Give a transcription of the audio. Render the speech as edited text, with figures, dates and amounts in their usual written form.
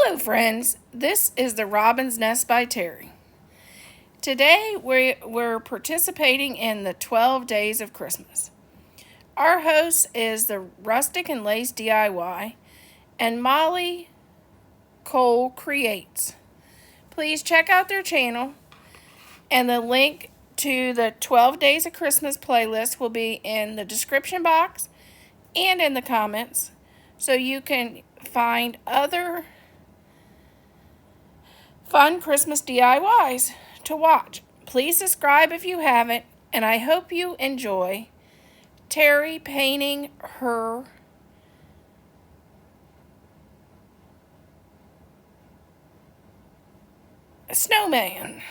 Hello, friends. This is the Robin's Nest by Terry. Today, we're participating in the 12 Days of Christmas. Our host is the Rustic and Lace DIY and Molly Cole Creates. Please check out their channel, and the link to the 12 Days of Christmas playlist will be in the description box and in the comments, so you can find other fun Christmas DIYs to watch. Please subscribe if you haven't, and I hope you enjoy Terry painting her snowman.